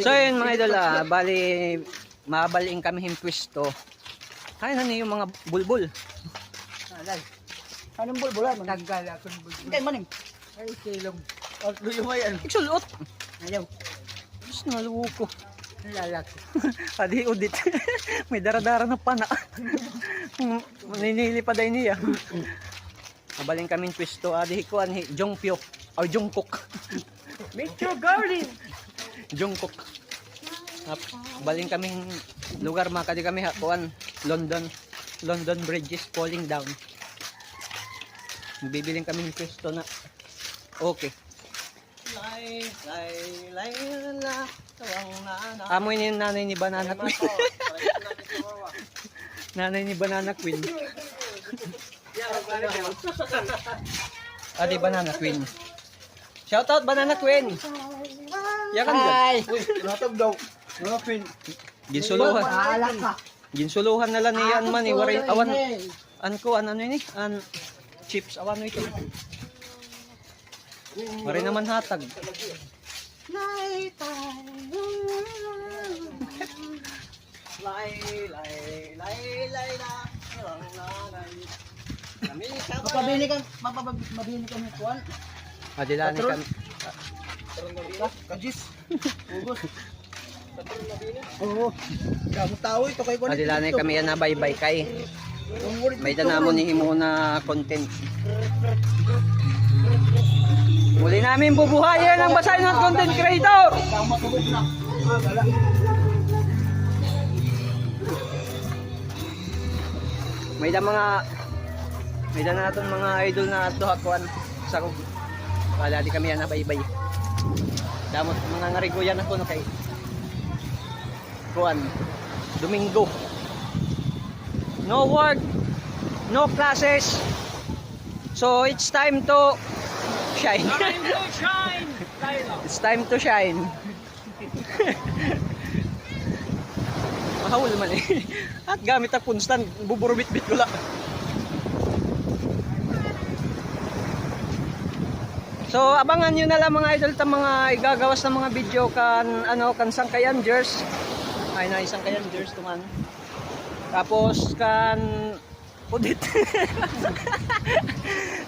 So yun mga idol, bali mabaling kami yung pwesto. Ay na yung mga bulbul. Alay. Anong bulbulan? Tagal akong bulbul. Hindi maning. Ay, silong. Luyo mo yan. Iksulot. Ayaw. Diyos na luwo ko. Lalaki. Adi udit. May daradara na pana. Maninili pa day niya. Mabaling kami yung pwesto. Adi ko ani Jongpyo. O Jungkook. Meet your garden. Jungkook. Baling kaming lugar mga kadi kami kuan London Bridge is falling down. Bibiling kami ng pwesto na okay. Amoy ni nanay ni Banana Queen. Nanay ni Banana Queen. Adi Banana Queen. Shout out Banana Queen. Yakan ba? Uy, natag daw. Mga pin. Ginsuluhan. Bahala ka. Ginsuluhan na lang niyan man iwaray awan ko ano ni chips awan ito. Mari naman hatag. Mabili ka ng kuwan. Adilani kan Kajis. Ugos. Oo. Gamot tao ito kay kuwan. adilani kami na bye-bye kay. May danamon ni himo na content. Muli namin bubuhayin ang basahin ng content creator. Matubog na. Gala. May da naton mga idol na ato hakuan sa kog. Wala di kami na bye-bye. Damot mga ngariguyan ako no kay kuan Domingo. No work, no classes. So it's time to shine. It's time to shine. Mahawal man eh. At gamit ang constant, buburubit-bit ko lang. So abangan nyo na lang mga idol ta mga igagawas na mga video kan Sangkayan Jers. Ay na Sangkayan Jers tuman. Tapos kan udit.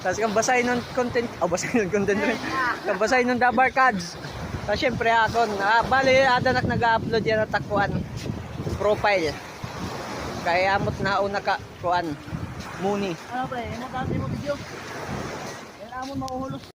Tapos kan basahin ng content, basahin ng content rin. Kan basahin ng Dabar Cards. Tapos syempre ako, bali adanak nag-upload yan at takuan profile. Kaya amot na una ka kuan Muni. Ano ba eh? Mo kasi mo video. Yan amon mauhulos.